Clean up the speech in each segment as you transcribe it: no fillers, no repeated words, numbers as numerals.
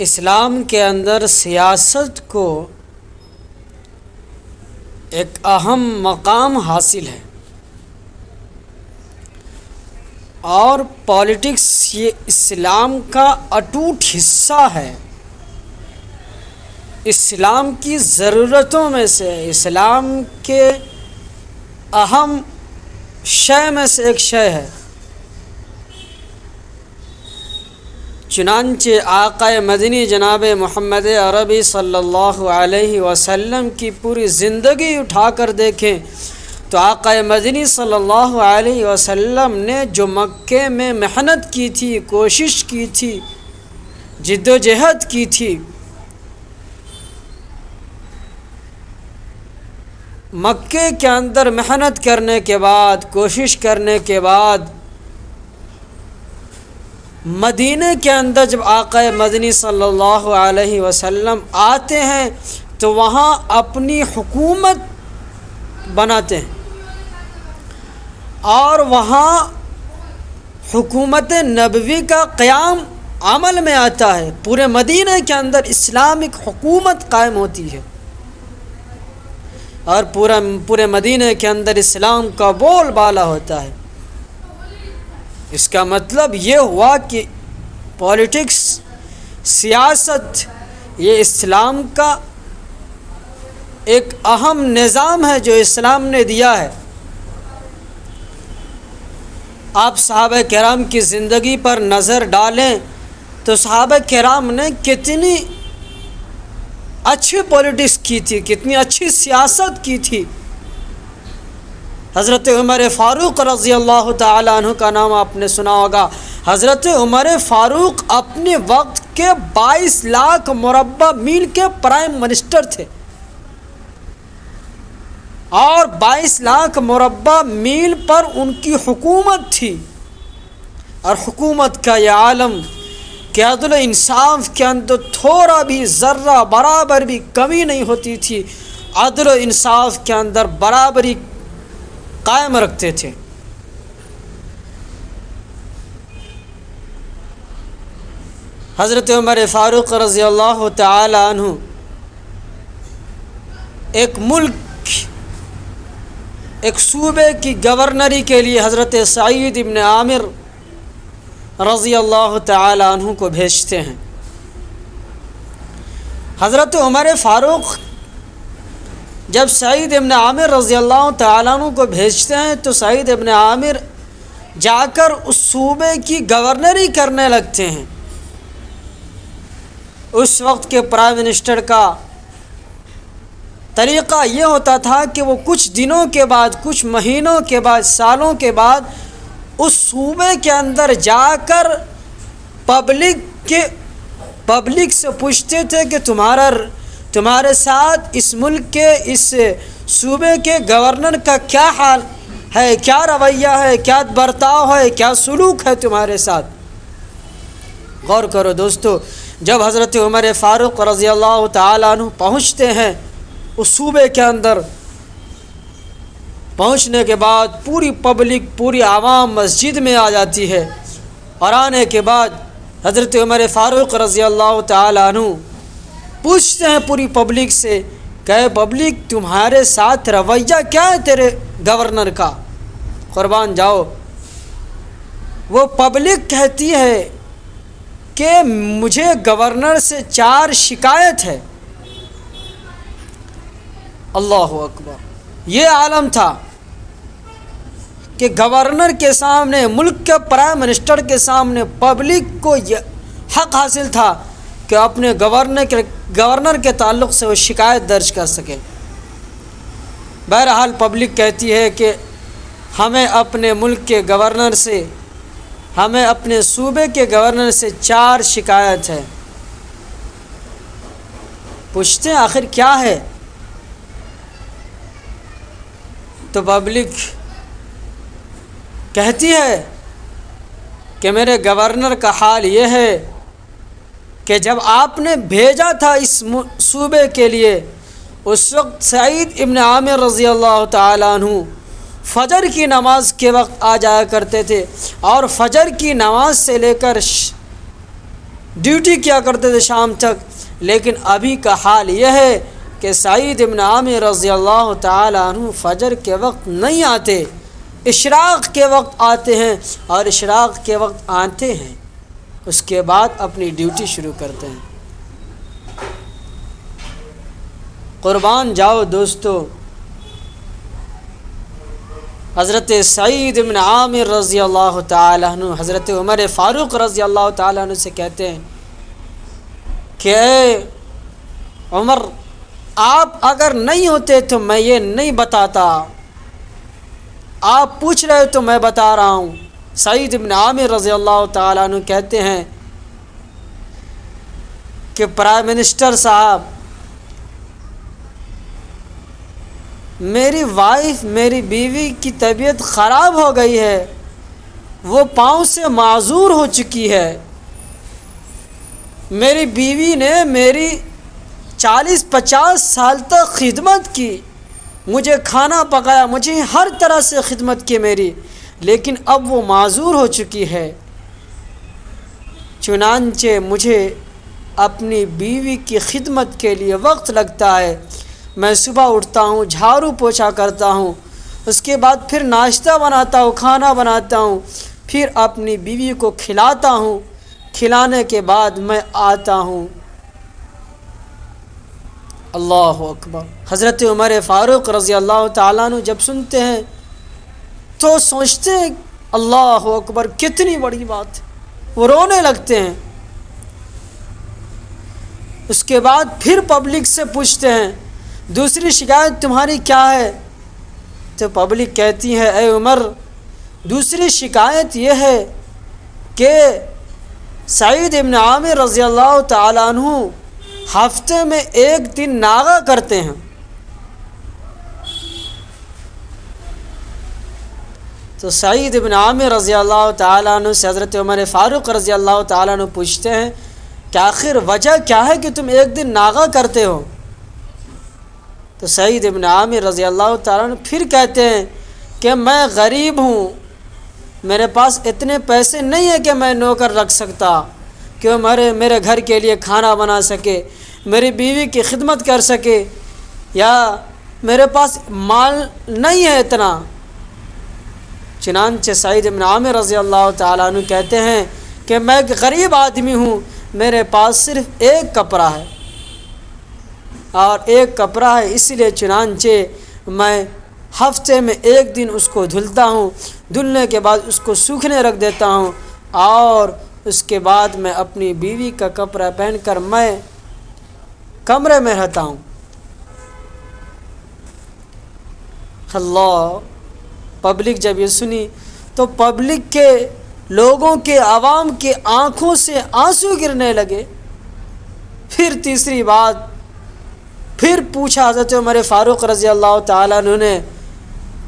اسلام کے اندر سیاست کو ایک اہم مقام حاصل ہے، اور پالیٹکس یہ اسلام کا اٹوٹ حصہ ہے، اسلام کی ضرورتوں میں سے، اسلام کے اہم شے میں سے ایک شے ہے۔ چنانچہ آقا مدنی جناب محمد عربی صلی اللہ علیہ وسلم کی پوری زندگی اٹھا کر دیکھیں تو آقا مدنی صلی اللہ علیہ وسلم نے جو مکے میں محنت کی تھی، کوشش کی تھی، جد و جہد کی تھی، مکے کے اندر محنت کرنے کے بعد، کوشش کرنے کے بعد، مدینہ کے اندر جب آقا مدنی صلی اللہ علیہ وسلم آتے ہیں تو وہاں اپنی حکومت بناتے ہیں، اور وہاں حکومت نبوی کا قیام عمل میں آتا ہے۔ پورے مدینہ کے اندر اسلامک حکومت قائم ہوتی ہے، اور پورے مدینہ کے اندر اسلام کا بول بالا ہوتا ہے۔ اس کا مطلب یہ ہوا کہ پالیٹکس، سیاست، یہ اسلام کا ایک اہم نظام ہے جو اسلام نے دیا ہے۔ آپ صحابہ کرام کی زندگی پر نظر ڈالیں تو صحابہ کرام نے کتنی اچھی پالیٹکس کی تھی، کتنی اچھی سیاست کی تھی۔ حضرت عمر فاروق رضی اللہ تعالیٰ عنہ کا نام آپ نے سنا ہوگا۔ حضرت عمر فاروق اپنے وقت کے 22 لاکھ مربع میل کے پرائم منسٹر تھے، اور 22 لاکھ مربع میل پر ان کی حکومت تھی، اور حکومت کا یہ عالم کہ عدل و انصاف کے اندر تھوڑا بھی ذرہ برابر بھی کمی نہیں ہوتی تھی، عدل و انصاف کے اندر برابری قائم رکھتے تھے۔ حضرت عمر فاروق رضی اللہ تعالی عنہ ایک ملک، ایک صوبے کی گورنری کے لیے حضرت سعید ابن عامر رضی اللہ تعالی عنہ کو بھیجتے ہیں۔ حضرت عمر فاروق جب سعید ابن عامر رضی اللہ تعالیٰ عنہ کو بھیجتے ہیں تو سعید ابن عامر جا کر اس صوبے کی گورنری کرنے لگتے ہیں۔ اس وقت کے پرائم منسٹر کا طریقہ یہ ہوتا تھا کہ وہ کچھ دنوں کے بعد، کچھ مہینوں کے بعد، سالوں کے بعد اس صوبے کے اندر جا کر پبلک سے پوچھتے تھے کہ تمہارے ساتھ اس ملک کے، اس صوبے کے گورنر کا کیا حال ہے، کیا رویہ ہے، کیا برتاؤ ہے، کیا سلوک ہے تمہارے ساتھ۔ غور کرو دوستو، جب حضرت عمر فاروق رضی اللہ تعالیٰ عنہ پہنچتے ہیں اس صوبے کے اندر، پہنچنے کے بعد پوری پبلک، پوری عوام مسجد میں آ جاتی ہے، اور آنے کے بعد حضرت عمر فاروق رضی اللہ تعالیٰ عنہ پوچھتے ہیں پوری پبلک سے کہ اے پبلک، تمہارے ساتھ رویہ کیا ہے تیرے گورنر کا؟ قربان جاؤ، وہ پبلک کہتی ہے کہ مجھے گورنر سے 4 شکایت ہے۔ اللہ اکبر! یہ عالم تھا کہ گورنر کے سامنے، ملک کے پرائم منسٹر کے سامنے پبلک کو یہ حق حاصل تھا کہ اپنے گورنر کے تعلق سے وہ شکایت درج کر سکے۔ بہرحال پبلک کہتی ہے کہ ہمیں اپنے ملک کے گورنر سے، ہمیں اپنے صوبے کے گورنر سے 4 شکایت ہے۔ پوچھتے ہیں آخر کیا ہے؟ تو پبلک کہتی ہے کہ میرے گورنر کا حال یہ ہے کہ جب آپ نے بھیجا تھا اس صوبے کے لیے، اس وقت سعید ابن عامر رضی اللہ تعالیٰ عنہ فجر کی نماز کے وقت آ جایا کرتے تھے، اور فجر کی نماز سے لے کر ڈیوٹی کیا کرتے تھے شام تک، لیکن ابھی کا حال یہ ہے کہ سعید بن عامر رضی اللہ تعالی عنہ فجر کے وقت نہیں آتے، اشراق کے وقت آتے ہیں، اور اشراق کے وقت آتے ہیں اس کے بعد اپنی ڈیوٹی شروع کرتے ہیں۔ قربان جاؤ دوستو، حضرت سعید بن عامر رضی اللہ تعالیٰ عنہ حضرت عمر فاروق رضی اللہ تعالیٰ عنہ سے کہتے ہیں کہ اے عمر، آپ اگر نہیں ہوتے تو میں یہ نہیں بتاتا، آپ پوچھ رہے تو میں بتا رہا ہوں۔ سعید بن عامر رضی اللہ تعالیٰ عنہ کہتے ہیں کہ پرائم منسٹر صاحب، میری وائف، میری بیوی کی طبیعت خراب ہو گئی ہے، وہ پاؤں سے معذور ہو چکی ہے۔ میری بیوی نے میری 40-50 سال تک خدمت کی، مجھے کھانا پکایا، مجھے ہر طرح سے خدمت کی میری، لیکن اب وہ معذور ہو چکی ہے، چنانچہ مجھے اپنی بیوی کی خدمت کے لیے وقت لگتا ہے۔ میں صبح اٹھتا ہوں، جھاڑو پوچھا کرتا ہوں، اس کے بعد پھر ناشتہ بناتا ہوں، کھانا بناتا ہوں، پھر اپنی بیوی کو کھلاتا ہوں، کھلانے کے بعد میں آتا ہوں۔ اللہ اکبر۔ حضرت عمر فاروق رضی اللہ تعالیٰ عنہ جب سنتے ہیں تو سوچتے ہیں اللہ اکبر، کتنی بڑی بات ہے، وہ رونے لگتے ہیں۔ اس کے بعد پھر پبلک سے پوچھتے ہیں دوسری شکایت تمہاری کیا ہے؟ تو پبلک کہتی ہے اے عمر، دوسری شکایت یہ ہے کہ سعید بن عامر رضی اللہ تعالیٰ عنہ ہفتے میں ایک دن ناغہ کرتے ہیں۔ تو سعید بن عامر رضی اللہ تعالیٰ عنہ سے حضرت عمر فاروق رضی اللہ تعالیٰ عنہ پوچھتے ہیں کہ آخر وجہ کیا ہے کہ تم ایک دن ناغہ کرتے ہو؟ تو سعید بن عامر رضی اللہ تعالیٰ عنہ پھر کہتے ہیں کہ میں غریب ہوں، میرے پاس اتنے پیسے نہیں ہیں کہ میں نوکر رکھ سکتا کہ میرے گھر کے لیے کھانا بنا سکے، میری بیوی کی خدمت کر سکے، یا میرے پاس مال نہیں ہے اتنا۔ چنانچہ سعید بن عامر رضی اللہ تعالیٰ عنہ کہتے ہیں کہ میں ایک غریب آدمی ہوں، میرے پاس صرف ایک کپڑا ہے، اور ایک کپڑا ہے، اس لیے چنانچہ میں ہفتے میں ایک دن اس کو دھلتا ہوں، دھلنے کے بعد اس کو سوکھنے رکھ دیتا ہوں، اور اس کے بعد میں اپنی بیوی کا کپڑا پہن کر میں کمرے میں رہتا ہوں۔ اللہ، پبلک جب یہ سنی تو پبلک کے لوگوں کے، عوام کے آنکھوں سے آنسو گرنے لگے۔ پھر تیسری بات پھر پوچھا حضرت عمر فاروق رضی اللہ تعالیٰ عنہ نے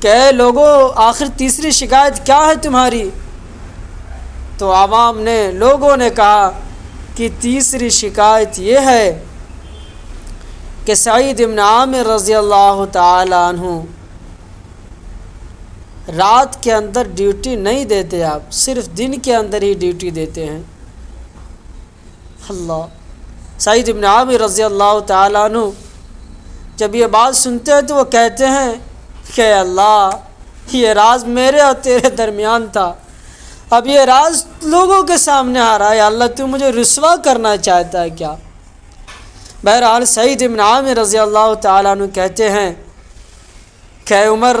کہ اے لوگوں، آخر تیسری شکایت کیا ہے تمہاری؟ تو عوام نے، لوگوں نے کہا کہ تیسری شکایت یہ ہے کہ سعید بن عامر رضی اللہ تعالیٰ عنہ رات کے اندر ڈیوٹی نہیں دیتے، آپ صرف دن کے اندر ہی ڈیوٹی دیتے ہیں۔ اللہ، سعید بن عامر رضی اللہ تعالیٰ عنہ جب یہ بات سنتے ہیں تو وہ کہتے ہیں کہ اللہ، یہ راز میرے اور تیرے درمیان تھا، اب یہ راز لوگوں کے سامنے آ رہا ہے، اللہ تو مجھے رسوا کرنا چاہتا ہے کیا؟ بہرحال سعید بن عامر رضی اللہ تعالیٰ عنہ کہتے ہیں کہ اے عمر،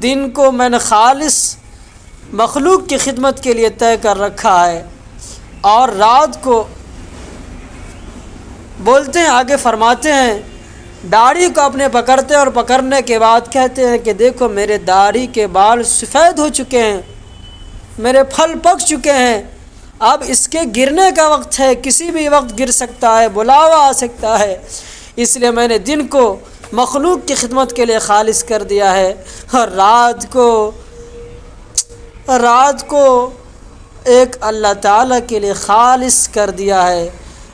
دن کو میں نے خالص مخلوق کی خدمت کے لیے طے کر رکھا ہے، اور رات کو بولتے ہیں، آگے فرماتے ہیں، داڑھی کو اپنے پکڑتے ہیں، اور پکڑنے کے بعد کہتے ہیں کہ دیکھو میرے داڑھی کے بال سفید ہو چکے ہیں، میرے پھل پک چکے ہیں، اب اس کے گرنے کا وقت ہے، کسی بھی وقت گر سکتا ہے، بلاوا آ سکتا ہے، اس لیے میں نے دن کو مخلوق کی خدمت کے لیے خالص کر دیا ہے، اور رات کو ایک اللہ تعالیٰ کے لیے خالص کر دیا ہے،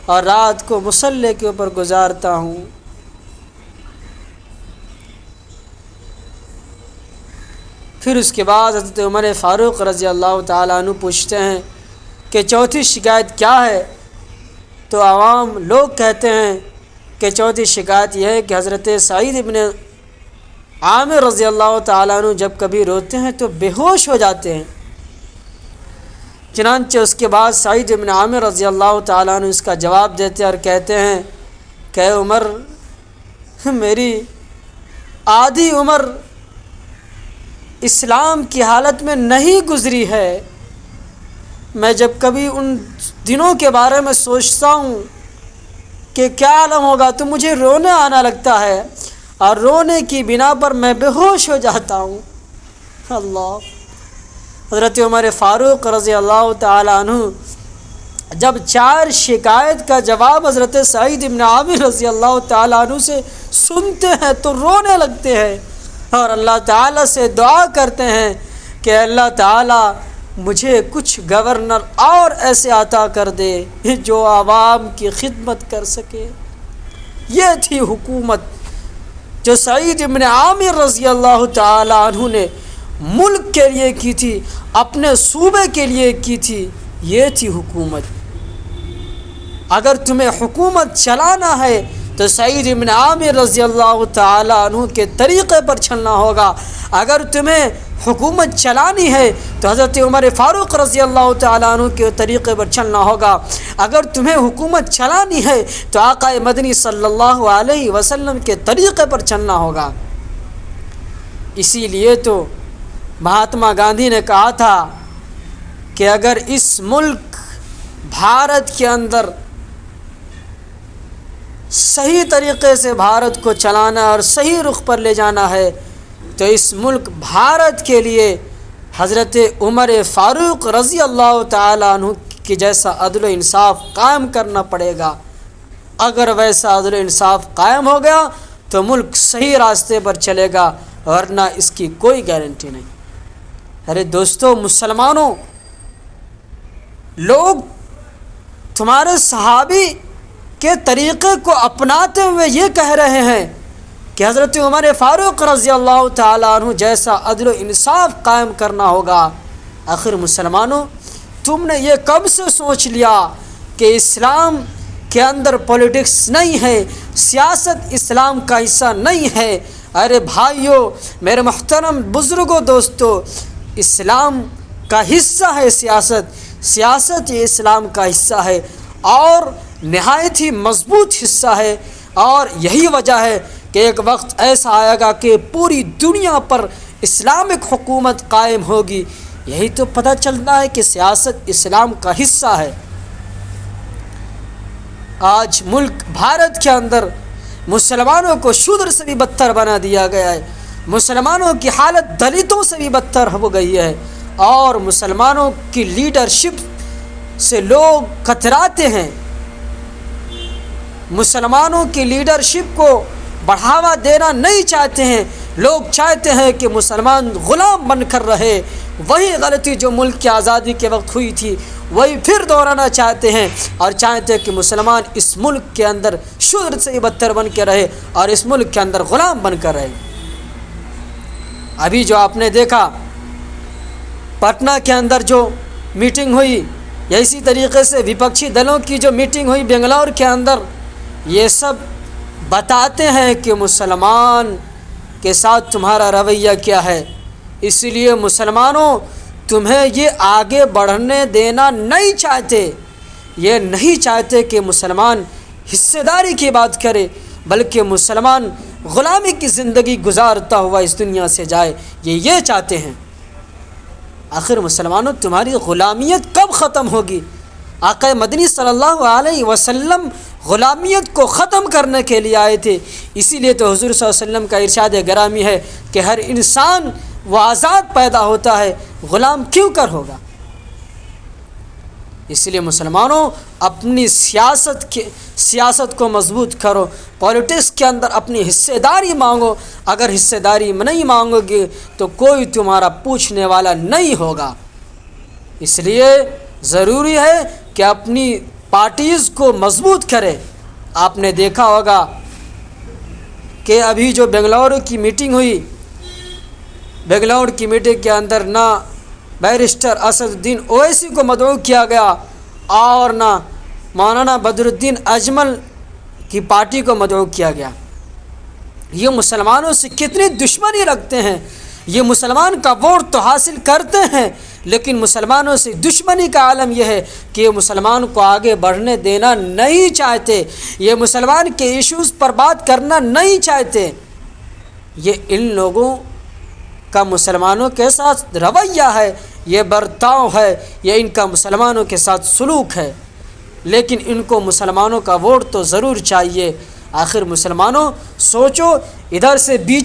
اور رات کو مصلی کے اوپر گزارتا ہوں۔ پھر اس کے بعد حضرت عمر فاروق رضی اللہ تعالیٰ عنہ پوچھتے ہیں کہ چوتھی شکایت کیا ہے؟ تو عوام لوگ کہتے ہیں کہ چوتھی شکایت یہ ہے کہ حضرت سعید ابن عامر رضی اللہ تعالیٰ عنہ جب کبھی روتے ہیں تو بے ہوش ہو جاتے ہیں۔ چنانچہ اس کے بعد سعید ابن عامر رضی اللہ تعالیٰ عنہ اس کا جواب دیتے اور کہتے ہیں کہ عمر، میری آدھی عمر اسلام کی حالت میں نہیں گزری ہے، میں جب کبھی ان دنوں کے بارے میں سوچتا ہوں کہ کیا عالم ہوگا تو مجھے رونے آنا لگتا ہے، اور رونے کی بنا پر میں بے ہوش ہو جاتا ہوں۔ اللہ، حضرت عمر فاروق رضی اللہ تعالیٰ عنہ جب 4 شکایت کا جواب حضرت سعید ابن عامر رضی اللہ تعالیٰ عنہ سے سنتے ہیں تو رونے لگتے ہیں، اور اللہ تعالیٰ سے دعا کرتے ہیں کہ اللہ تعالیٰ مجھے کچھ گورنر اور ایسے عطا کر دے جو عوام کی خدمت کر سکے۔ یہ تھی حکومت جو سعید ابن عامر رضی اللہ تعالیٰ عنہ نے ملک کے لیے کی تھی، اپنے صوبے کے لیے کی تھی۔ یہ تھی حکومت۔ اگر تمہیں حکومت چلانا ہے تو سعید ابن عامر رضی اللہ تعالیٰ عنہ کے طریقے پر چلنا ہوگا۔ اگر تمہیں حکومت چلانی ہے تو حضرت عمر فاروق رضی اللہ تعالیٰ عنہ کے طریقے پر چلنا ہوگا۔ اگر تمہیں حکومت چلانی ہے تو آقا مدنی صلی اللہ علیہ وسلم کے طریقے پر چلنا ہوگا۔ اسی لیے تو مہاتما گاندھی نے کہا تھا کہ اگر اس ملک بھارت کے اندر صحیح طریقے سے بھارت کو چلانا اور صحیح رخ پر لے جانا ہے تو اس ملک بھارت کے لیے حضرت عمر فاروق رضی اللہ تعالیٰ عنہ کے جیسا عدل و انصاف قائم کرنا پڑے گا۔ اگر ویسا عدل و انصاف قائم ہو گیا تو ملک صحیح راستے پر چلے گا، ورنہ اس کی کوئی گارنٹی نہیں۔ ارے دوستو، مسلمانوں، لوگ تمہارے صحابی کے طریقے کو اپناتے ہوئے یہ کہہ رہے ہیں کہ حضرت عمر فاروق رضی اللہ تعالیٰ عنہ جیسا عدل و انصاف قائم کرنا ہوگا۔ آخر مسلمانوں، تم نے یہ کب سے سوچ لیا کہ اسلام کے اندر پولیٹکس نہیں ہے، سیاست اسلام کا حصہ نہیں ہے؟ ارے بھائیو، میرے محترم بزرگوں، دوستو، اسلام کا حصہ ہے سیاست یہ اسلام کا حصہ ہے، اور نہایت ہی مضبوط حصہ ہے۔ اور یہی وجہ ہے کہ ایک وقت ایسا آئے گا کہ پوری دنیا پر اسلامک حکومت قائم ہوگی۔ یہی تو پتہ چلتا ہے کہ سیاست اسلام کا حصہ ہے۔ آج ملک بھارت کے اندر مسلمانوں کو شودر سے بھی بدتر بنا دیا گیا ہے، مسلمانوں کی حالت دلتوں سے بھی بدتر ہو گئی ہے، اور مسلمانوں کی لیڈرشپ سے لوگ کتراتے ہیں۔ مسلمانوں کی لیڈرشپ کو بڑھاوا دینا نہیں چاہتے ہیں، لوگ چاہتے ہیں کہ مسلمان غلام بن کر رہے۔ وہی غلطی جو ملک کی آزادی کے وقت ہوئی تھی وہی پھر دہرانا چاہتے ہیں، اور چاہتے ہیں کہ مسلمان اس ملک کے اندر شودر سے بدتر بن کے رہے اور اس ملک کے اندر غلام بن کر رہے۔ ابھی جو آپ نے دیکھا پٹنہ کے اندر جو میٹنگ ہوئی، یا اسی طریقے سے وپکشی دلوں کی جو میٹنگ ہوئی بنگلور کے اندر، یہ سب بتاتے ہیں کہ مسلمان کے ساتھ تمہارا رویہ کیا ہے۔ اس لیے مسلمانوں، تمہیں یہ آگے بڑھنے دینا نہیں چاہتے، یہ نہیں چاہتے کہ مسلمان حصے داری کی بات کرے، بلکہ مسلمان غلامی کی زندگی گزارتا ہوا اس دنیا سے جائے، یہ چاہتے ہیں۔ آخر مسلمانوں، تمہاری غلامیت کب ختم ہوگی؟ آقا مدنی صلی اللہ علیہ وسلم غلامیت کو ختم کرنے کے لیے آئے تھے، اسی لیے تو حضور صلی اللہ علیہ وسلم کا ارشاد گرامی ہے کہ ہر انسان وہ آزاد پیدا ہوتا ہے، غلام کیوں کر ہوگا؟ اس لیے مسلمانوں، اپنی سیاست کو مضبوط کرو، پولیٹکس کے اندر اپنی حصے داری مانگو۔ اگر حصے داری نہیں مانگو گے تو کوئی تمہارا پوچھنے والا نہیں ہوگا۔ اس لیے ضروری ہے کہ اپنی پارٹیز کو مضبوط کرے۔ آپ نے دیکھا ہوگا کہ ابھی جو بنگلور کی میٹنگ ہوئی، بنگلور کی میٹنگ کے اندر نہ بیرسٹر اسد الدین اویسی کو مدعو کیا گیا اور نہ مولانا بدر الدین اجمل کی پارٹی کو مدعو کیا گیا۔ یہ مسلمانوں سے کتنی دشمنی رکھتے ہیں، یہ مسلمان کا ووٹ تو حاصل کرتے ہیں لیکن مسلمانوں سے دشمنی کا عالم یہ ہے کہ یہ مسلمان کو آگے بڑھنے دینا نہیں چاہتے، یہ مسلمان کے ایشوز پر بات کرنا نہیں چاہتے۔ یہ ان لوگوں کا مسلمانوں کے ساتھ رویہ ہے، یہ برتاؤ ہے، یہ ان کا مسلمانوں کے ساتھ سلوک ہے، لیکن ان کو مسلمانوں کا ووٹ تو ضرور چاہیے۔ آخر مسلمانوں سوچو، ادھر سے بی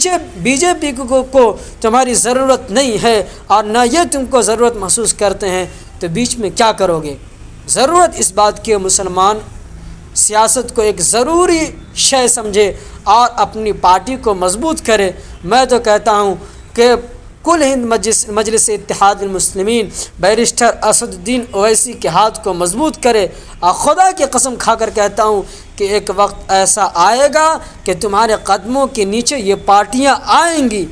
جے پی کو تمہاری ضرورت نہیں ہے اور نہ یہ تم کو ضرورت محسوس کرتے ہیں، تو بیچ میں کیا کرو گے؟ ضرورت اس بات کی مسلمان سیاست کو ایک ضروری شے سمجھے اور اپنی پارٹی کو مضبوط کرے۔ میں تو کہتا ہوں کہ کل ہند مجلس اتحاد المسلمین بیرسٹر اسد الدین اویسی کے ہاتھ کو مضبوط کرے، اور خدا کی قسم کھا کر کہتا ہوں کہ ایک وقت ایسا آئے گا کہ تمہارے قدموں کے نیچے یہ پارٹیاں آئیں گی،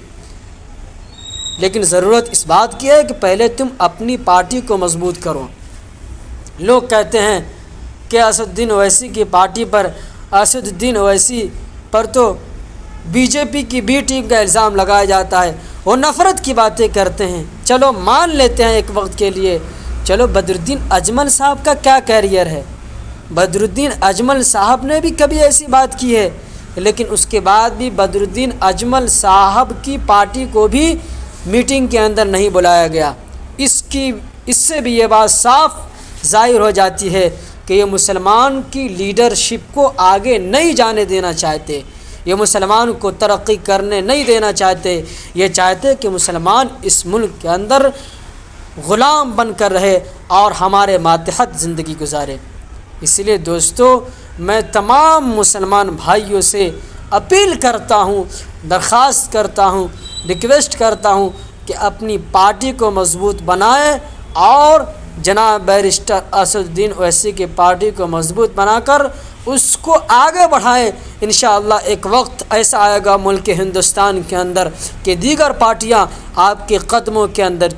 لیکن ضرورت اس بات کی ہے کہ پہلے تم اپنی پارٹی کو مضبوط کرو۔ لوگ کہتے ہیں کہ اسد الدین اویسی کی پارٹی پر، اسد الدین اویسی پر تو بی جے پی کی بی ٹیم کا الزام لگایا جاتا ہے، وہ نفرت کی باتیں کرتے ہیں۔ چلو مان لیتے ہیں ایک وقت کے لیے، چلو بدر الدین اجمل صاحب کا کیا کیریئر ہے؟ بدر الدین اجمل صاحب نے بھی کبھی ایسی بات کی ہے، لیکن اس کے بعد بھی بدر الدین اجمل صاحب کی پارٹی کو بھی میٹنگ کے اندر نہیں بلایا گیا۔ اس سے بھی یہ بات صاف ظاہر ہو جاتی ہے کہ یہ مسلمان کی لیڈرشپ کو آگے نہیں جانے دینا چاہتے، یہ مسلمان کو ترقی کرنے نہیں دینا چاہتے، یہ چاہتے کہ مسلمان اس ملک کے اندر غلام بن کر رہے اور ہمارے ماتحت زندگی گزارے۔ اس لیے دوستو، میں تمام مسلمان بھائیوں سے اپیل کرتا ہوں، درخواست کرتا ہوں، ریکویسٹ کرتا ہوں کہ اپنی پارٹی کو مضبوط بنائیں اور جناب بیرسٹر اسد الدین اویسی کی پارٹی کو مضبوط بنا کر اس کو آگے بڑھائیں۔ انشاءاللہ ایک وقت ایسا آئے گا ملک ہندوستان کے اندر کہ دیگر پارٹیاں آپ کے قدموں کے اندر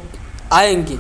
آئیں گی۔